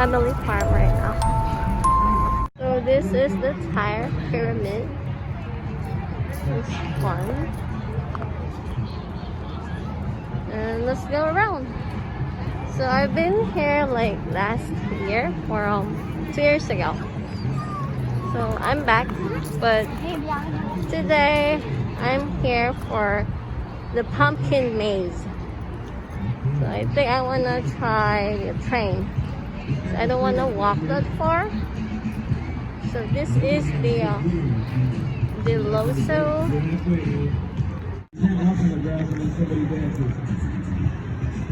family farm right now. So this is the tire pyramid. It's fun. And let's go around. So I've been here like last year or 2 years ago. So I'm back, but today I'm here for the pumpkin maze. So I think I wanna try the train. So I don't wanna walk that far. So this is the Dell'Osso.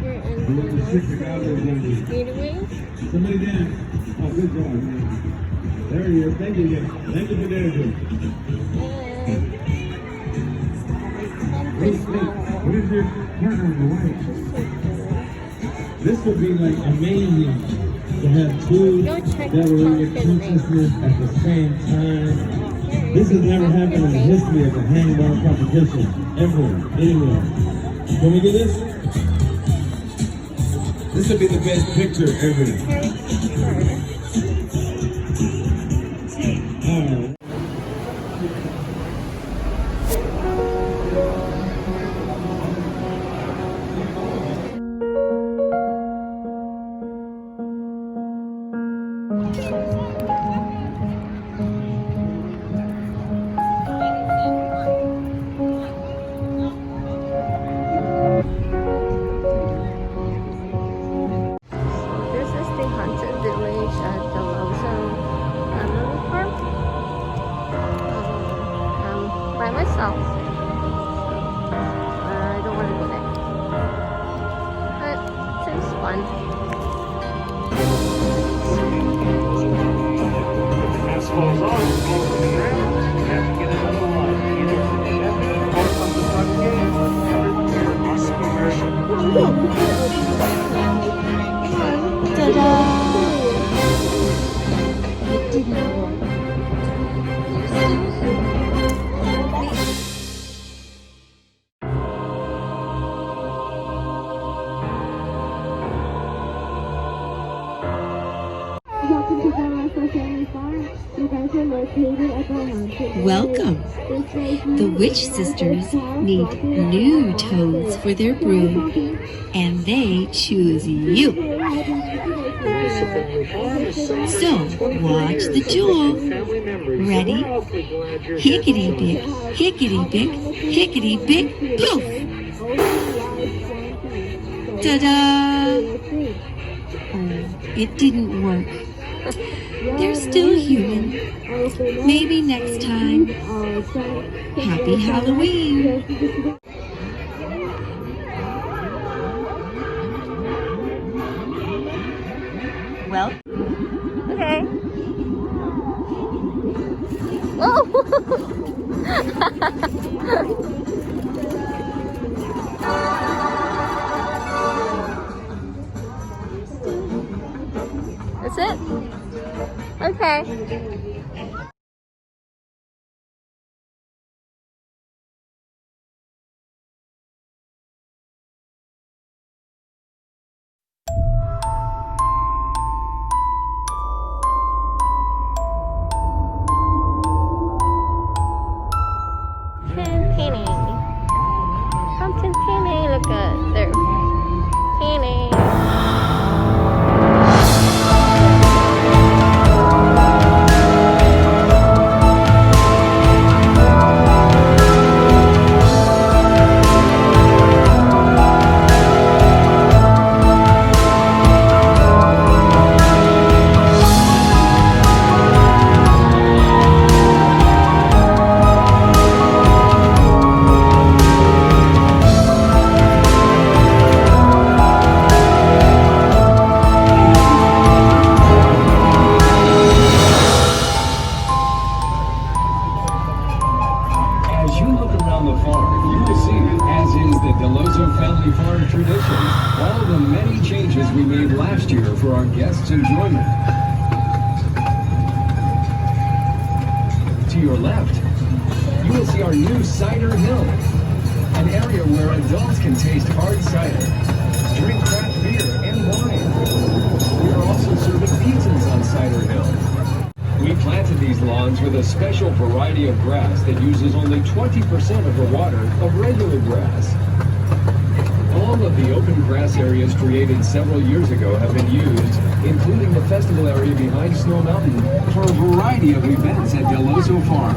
Here in Dell'Osso Speedway. Somebody dance. Oh, good job, man. There you go. Thank you again. Thank you for dancing. What is your partner in the way? This would be like amazing to have two that were in your consciousness at the same time. This has never happened in the history of a handball competition, ever, anywhere. Can we get this? This would be the best picture ever. Alright. By myself. I don't want to go there. But it seems fun. Asphalt's on, over the ground. You have to get it on the line. Either from the end or from the front gate. Your awesome commercial. Ta-da! Welcome! The Witch Sisters need new toads for their broom, and they choose you. So, watch the jewel. Ready? Hickety-bick, hickety-bick, hickety-bick, poof! Ta-da! Oh, it didn't work. They're still human. Maybe next time. Happy Halloween! Well, okay. Oh! That's it? Okay. Pumpkin painting. Look at their painting. We made last year for our guests' enjoyment. To your left, you will see our new Cider Hill, an area where adults can taste hard cider, drink craft beer and wine. We are also serving Cider Hill. We planted these lawns with a special variety of grass that uses only 20% of the water of regular grass. All of the open grass areas created several years ago have been used, including the festival area behind Snow Mountain, for a variety of events at Dell'Osso Farm.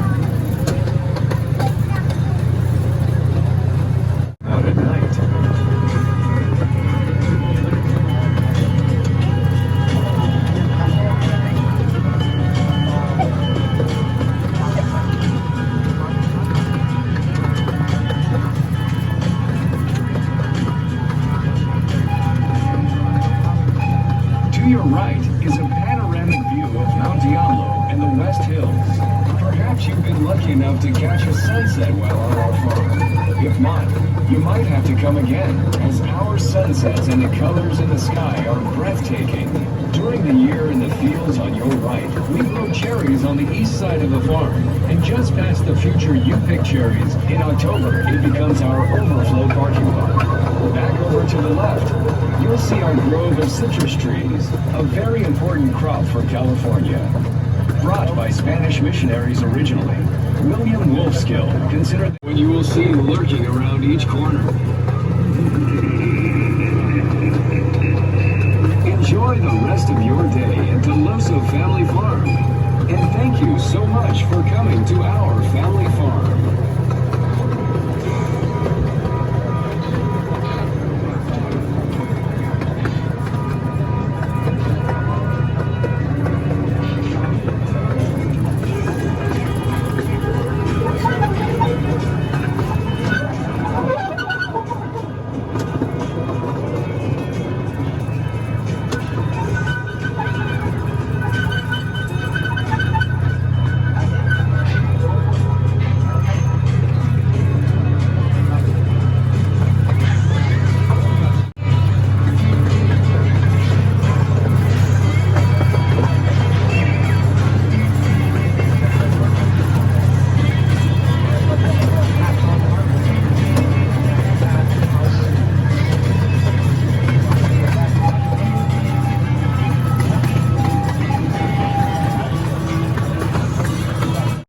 Out at night. To your right is a panoramic view of Mount Diablo and the West Hills. Perhaps you've been lucky enough to catch a sunset while on our farm. If not, you might have to come again, as our sunsets and the colors in the sky are breathtaking. During the year in the fields on your right, we grow cherries on the east side of the farm, and just past the future you-pick cherries, in October it becomes our overflow parking lot. Back over to the left, you'll see our grove of citrus trees, a very important crop for California. Brought by Spanish missionaries originally, William Wolfskill considered when you will see lurking around each corner. Enjoy the rest of your day at Dell'Osso Family Farm. And thank you so much for coming to our family farm.